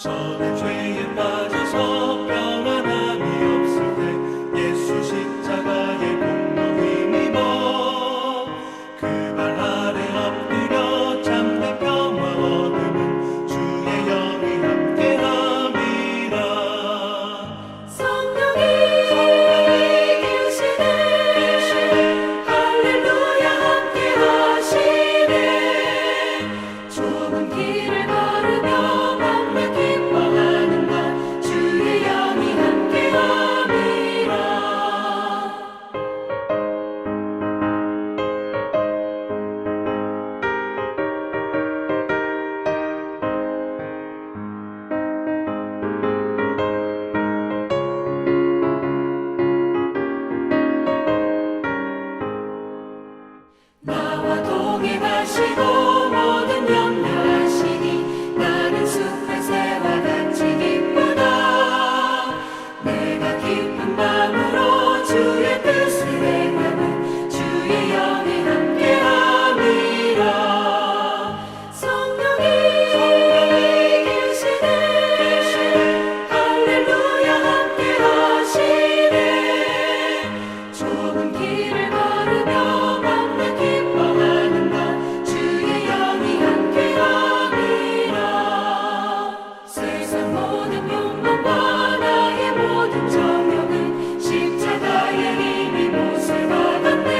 저는 죄에 빠져서 평안함이 없을 때 예수 십자가의 공로 힘입어 그 발 아래 엎드려 참된 평화 얻음은 주의 영이 함께함이라. 성령이 계시네 할렐루야 함께하시네. 좁은 길을 걸으며 맘에 기뻐하는 것 주의 영이 함께함이라. 나와 동행하시고 모든 염려하시니 나는 숲의 새와 같이 기쁘다. 내가 기쁜 마음으로 주의 뜻을 행하는 주의 영이 함께함이라. 성령이 계시네 할렐루야 함께하시네. 좁은 길을 걸으며 맘에 기뻐하는 것 주의 영이 함께함이라. 세상 모든 욕망과 나의 모든 정욕은 십자가의 힘이 못을 받았네.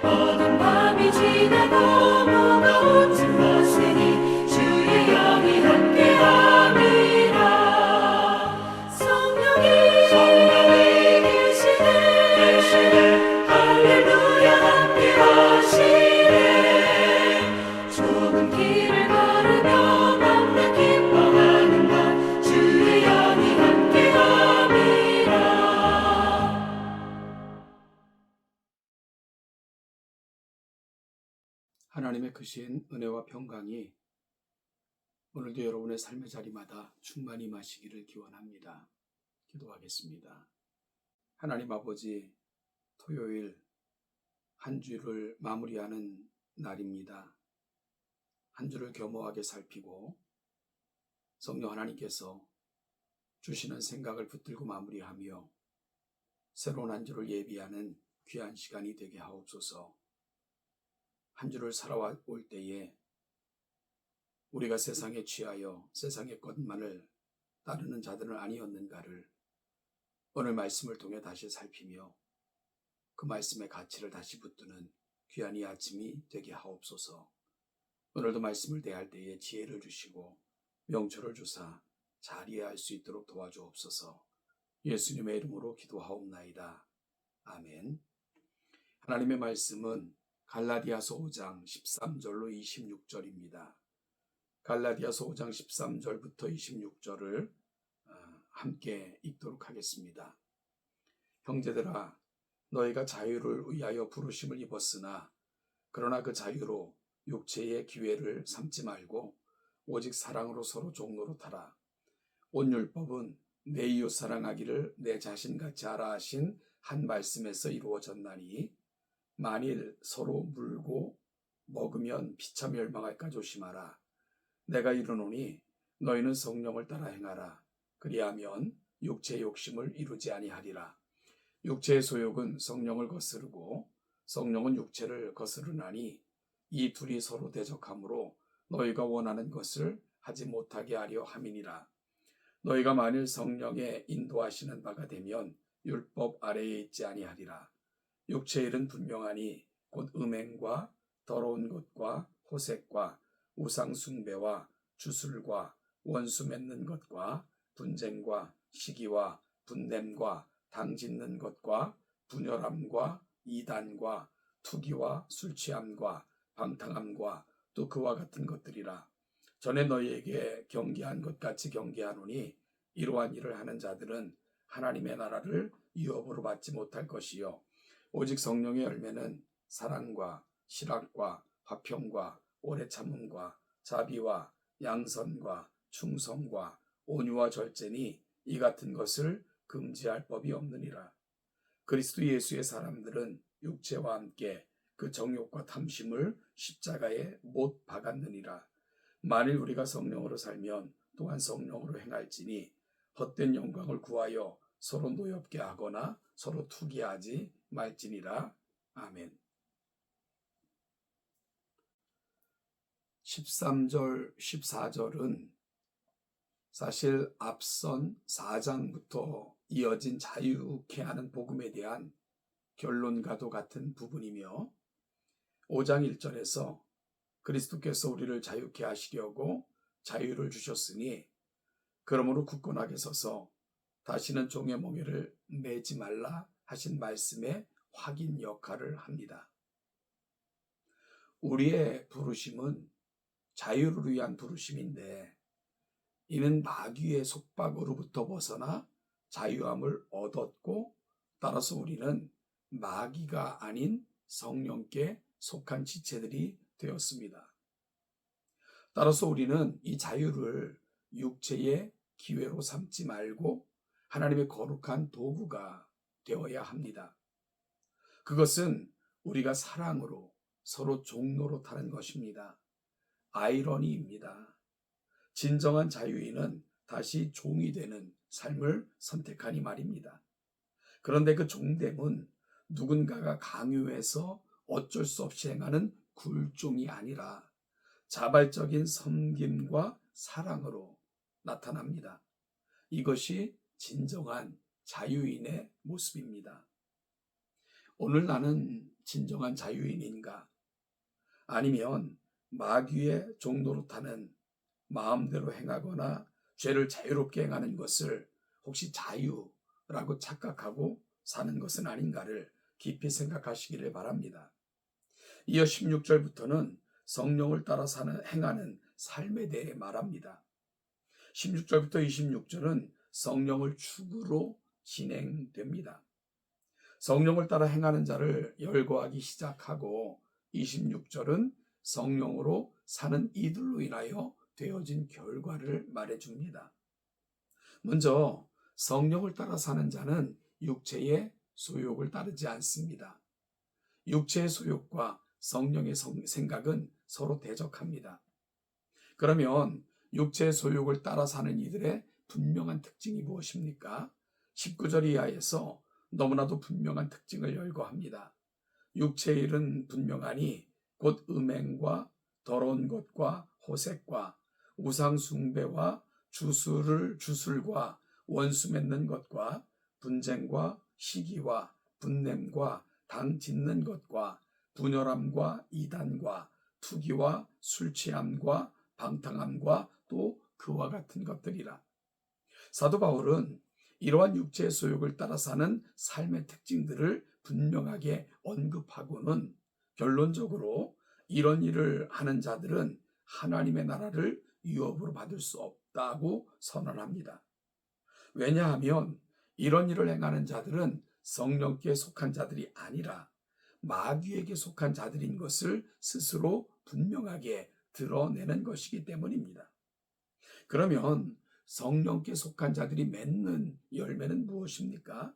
어두운 밤이 지나고 무거운 짐 벗으니 주의 영이 함께함이라. 성령이 계시네 할렐루야 함께하시네. 좁은 길을 걸으며 맘에 기뻐하는 것 주의 영이 함께함이라. 하나님의 크신 은혜와 평강이 오늘도 여러분의 삶의 자리마다 충만히 임하시기를 기원합니다. 기도하겠습니다. 하나님 아버지, 토요일 한 주를 마무리하는 날입니다. 한 주를 겸허하게 살피고 성령 하나님께서 주시는 생각을 붙들고 마무리하며 새로운 한 주를 예비하는 귀한 시간이 되게 하옵소서. 한 주를 살아올 때에 우리가 세상에 취하여 세상의 것만을 따르는 자들은 아니었는가를 오늘 말씀을 통해 다시 살피며 그 말씀의 가치를 다시 붙드는 귀한 이 아침이 되게 하옵소서. 오늘도 말씀을 대할 때에 지혜를 주시고 명철을 주사 잘 이해할 수 있도록 도와주옵소서. 예수님의 이름으로 기도하옵나이다. 아멘. 하나님의 말씀은 갈라디아서 5장 13절로 26절입니다. 갈라디아서 5장 13절부터 26절을 함께 읽도록 하겠습니다. 형제들아, 너희가 자유를 위하여 부르심을 입었으나 그러나 그 자유로 육체의 기회를 삼지 말고 오직 사랑으로 서로 종로로 타라. 온 율법은 내 이웃 사랑하기를 내 자신같이 하라 하신 한 말씀에서 이루어졌나니 만일 서로 물고 먹으면 피차 멸망할까 조심하라. 내가 이르노니 너희는 성령을 따라 행하라. 그리하면 육체의 욕심을 이루지 아니하리라. 육체의 소욕은 성령을 거스르고 성령은 육체를 거스르나니 이 둘이 서로 대적하므로 너희가 원하는 것을 하지 못하게 하려 함이니라. 너희가 만일 성령의 인도하시는 바가 되면 율법 아래에 있지 아니하리라. 육체의 일은 분명하니 곧 음행과 더러운 것과 호색과 우상 숭배와 주술과 원수 맺는 것과 분쟁과 시기와 분냄과 당짓는 것과 분열함과 이단과 투기와 술취함과 방탕함과 또 그와 같은 것들이라. 전에 너희에게 경계한 것 같이 경계하노니 이러한 일을 하는 자들은 하나님의 나라를 유업으로 받지 못할 것이요 오직 성령의 열매는 사랑과 실학과 화평과 오래 참음과 자비와 양선과 충성과 온유와 절제니 이 같은 것을 금지할 법이 없느니라. 그리스도 예수의 사람들은 육체와 함께 그 정욕과 탐심을 십자가에 못 박았느니라. 만일 우리가 성령으로 살면 또한 성령으로 행할지니 헛된 영광을 구하여 서로 노엽게 하거나 서로 투기하지 말지니라. 아멘. 13절, 14절은 사실 앞선 4장부터 이어진 자유케 하는 복음에 대한 결론과도 같은 부분이며 5장 1절에서 그리스도께서 우리를 자유케 하시려고 자유를 주셨으니 그러므로 굳건하게 서서 다시는 종의 멍에를 매지 말라 하신 말씀의 확인 역할을 합니다. 우리의 부르심은 자유를 위한 부르심인데 이는 마귀의 속박으로부터 벗어나 자유함을 얻었고 따라서 우리는 마귀가 아닌 성령께 속한 지체들이 되었습니다. 따라서 우리는 이 자유를 육체의 기회로 삼지 말고 하나님의 거룩한 도구가 되어야 합니다. 그것은 우리가 사랑으로 서로 종노릇하는 것입니다. 아이러니입니다. 진정한 자유인은 다시 종이 되는 삶을 선택하니 말입니다. 그런데 그 종됨은 누군가가 강요해서 어쩔 수 없이 행하는 굴종이 아니라 자발적인 섬김과 사랑으로 나타납니다. 이것이 진정한 자유인의 모습입니다. 오늘 나는 진정한 자유인인가? 아니면 마귀의 종노릇하는 마음대로 행하거나 죄를 자유롭게 행하는 것을 혹시 자유라고 착각하고 사는 것은 아닌가를 깊이 생각하시기를 바랍니다. 이어 16절부터는 성령을 따라 행하는 삶에 대해 말합니다. 16절부터 26절은 성령을 축으로 진행됩니다. 성령을 따라 행하는 자를 열거하기 시작하고 26절은 성령으로 사는 이들로 인하여 되어진 결과를 말해줍니다. 먼저 성령을 따라 사는 자는 육체의 소욕을 따르지 않습니다. 육체의 소욕과 성령의 생각은 서로 대적합니다. 그러면 육체의 소욕을 따라 사는 이들의 분명한 특징이 무엇입니까? 19절 이하에서 너무나도 분명한 특징을 열거합니다. 육체의 일은 분명하니 곧 음행과 더러운 것과 호색과 우상 숭배와 주술과 원수 맺는 것과 분쟁과 시기와 분냄과 당 짓는 것과 분열함과 이단과 투기와 술 취함과 방탕함과 또 그와 같은 것들이라. 사도 바울은 이러한 육체의 소욕을 따라 사는 삶의 특징들을 분명하게 언급하고는 결론적으로 이런 일을 하는 자들은 하나님의 나라를 유업으로 받을 수 없다고 선언합니다. 왜냐하면 이런 일을 행하는 자들은 성령께 속한 자들이 아니라 마귀에게 속한 자들인 것을 스스로 분명하게 드러내는 것이기 때문입니다. 그러면 성령께 속한 자들이 맺는 열매는 무엇입니까?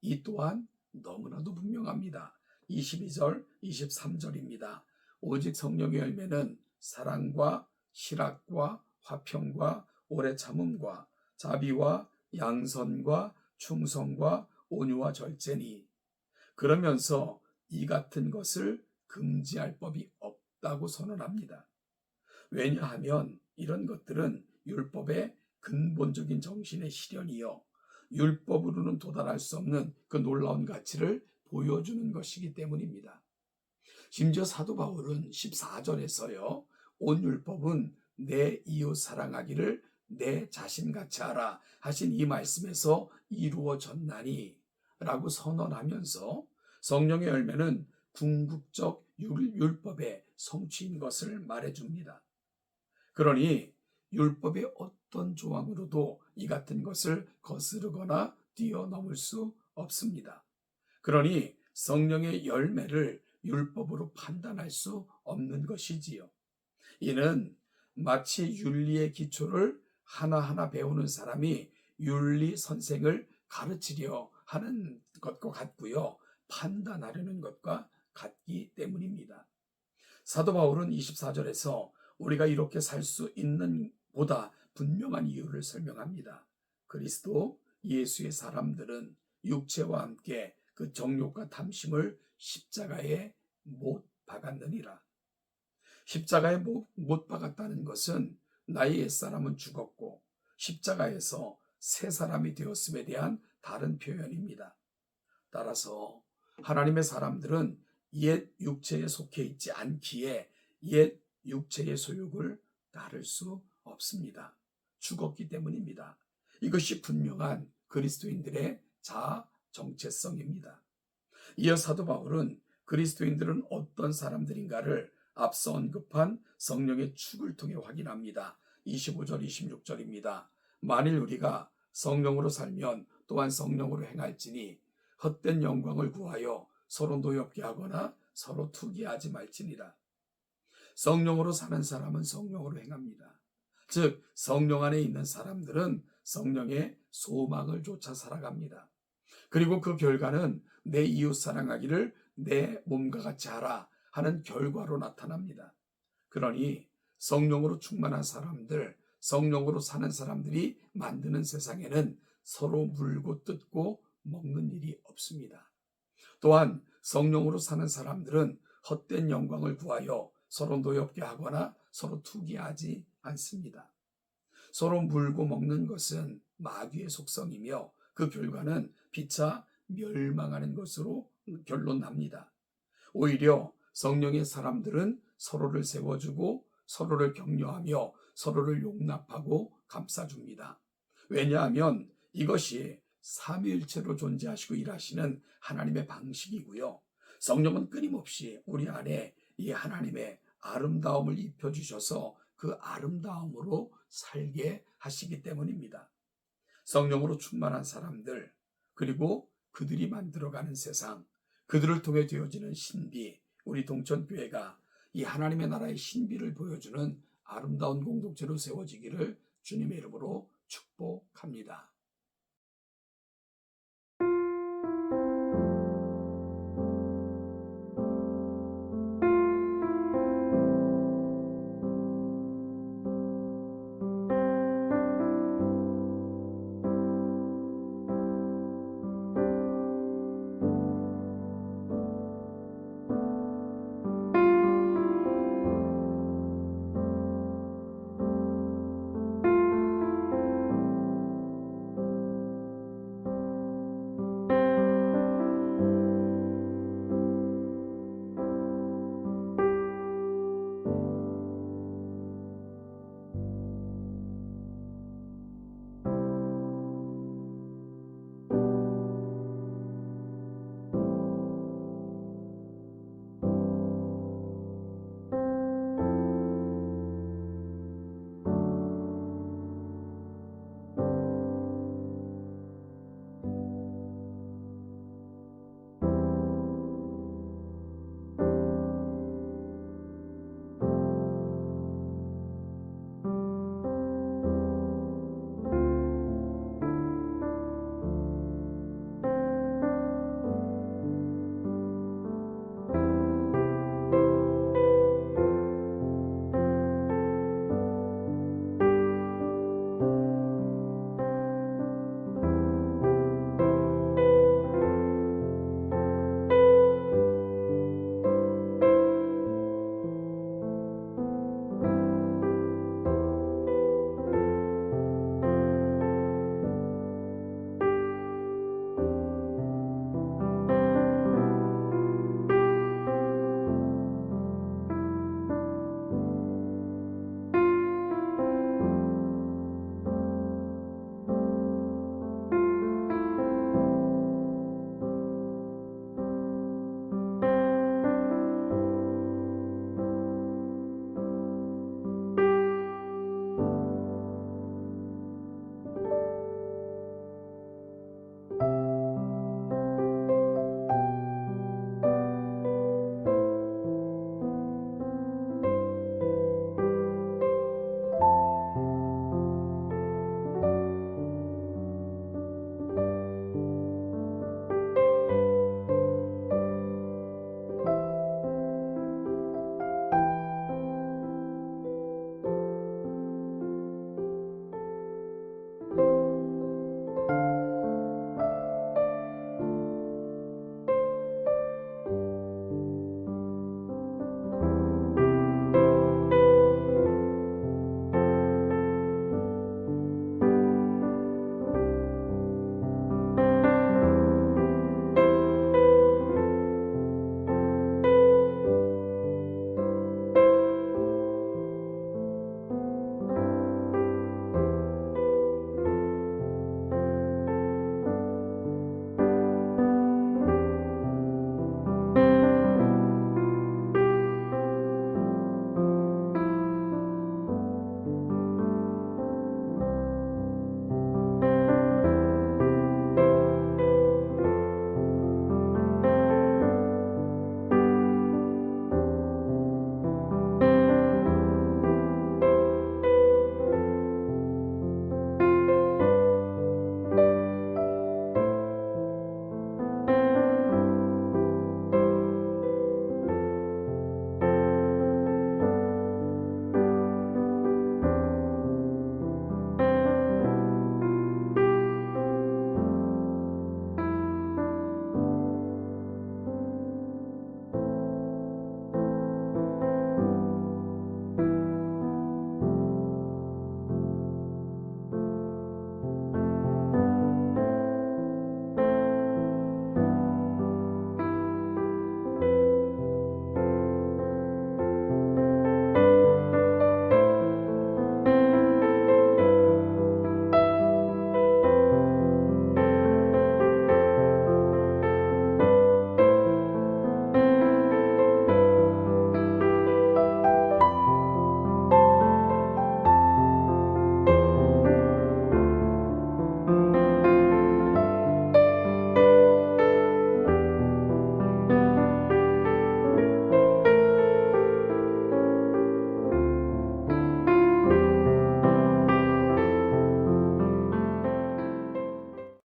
이 또한 너무나도 분명합니다. 22절, 23절입니다. 오직 성령의 열매는 사랑과 실학과 화평과 오래 참음과 자비와 양선과 충성과 온유와 절제니 그러면서 이 같은 것을 금지할 법이 없다고 선언합니다. 왜냐하면 이런 것들은 율법의 근본적인 정신의 실현이요 율법으로는 도달할 수 없는 그 놀라운 가치를 보여주는 것이기 때문입니다. 심지어 사도 바울은 14절에서요 온 율법은 내 이웃 사랑하기를 내 자신같이 하라 하신 이 말씀에서 이루어졌나니 라고 선언하면서 성령의 열매는 궁극적 율법의 성취인 것을 말해줍니다. 그러니 율법의 어떤 조항으로도 이 같은 것을 거스르거나 뛰어넘을 수 없습니다. 그러니 성령의 열매를 율법으로 판단할 수 없는 것이지요. 이는 마치 윤리의 기초를 하나하나 배우는 사람이 윤리 선생을 가르치려 하는 것과 같고요. 판단하려는 것과 같기 때문입니다. 사도 바울은 24절에서 우리가 이렇게 살 수 있는 보다 분명한 이유를 설명합니다. 그리스도 예수의 사람들은 육체와 함께 그 정욕과 탐심을 십자가에 못 박았느니라. 십자가에 못 박았다는 것은 나의 옛사람은 죽었고 십자가에서 새 사람이 되었음에 대한 다른 표현입니다. 따라서 하나님의 사람들은 옛 육체에 속해 있지 않기에 옛 육체의 소욕을 따를 수 없습니다. 죽었기 때문입니다. 이것이 분명한 그리스도인들의 자아 정체성입니다. 이어 사도 바울은 그리스도인들은 어떤 사람들인가를 앞서 언급한 성령의 축을 통해 확인합니다. 25절, 26절입니다. 만일 우리가 성령으로 살면 또한 성령으로 행할지니 헛된 영광을 구하여 서로 노엽게 하거나 서로 투기하지 말지니라. 성령으로 사는 사람은 성령으로 행합니다. 즉 성령 안에 있는 사람들은 성령의 소망을 쫓아 살아갑니다. 그리고 그 결과는 내 이웃 사랑하기를 내 몸과 같이 하라 하는 결과로 나타납니다. 그러니 성령으로 충만한 사람들, 성령으로 사는 사람들이 만드는 세상에는 서로 물고 뜯고 먹는 일이 없습니다. 또한 성령으로 사는 사람들은 헛된 영광을 구하여 서로 노엽게 하거나 서로 투기하지 않습니다. 서로 물고 먹는 것은 마귀의 속성이며 그 결과는 피차 멸망하는 것으로 결론납니다. 오히려 성령의 사람들은 서로를 세워주고 서로를 격려하며 서로를 용납하고 감싸줍니다. 왜냐하면 이것이 삼위일체로 존재하시고 일하시는 하나님의 방식이고요. 성령은 끊임없이 우리 안에 이 하나님의 아름다움을 입혀주셔서 그 아름다움으로 살게 하시기 때문입니다. 성령으로 충만한 사람들, 그리고 그들이 만들어가는 세상, 그들을 통해 되어지는 신비, 우리 동천교회가 이 하나님의 나라의 신비를 보여주는 아름다운 공동체로 세워지기를 주님의 이름으로 축복합니다.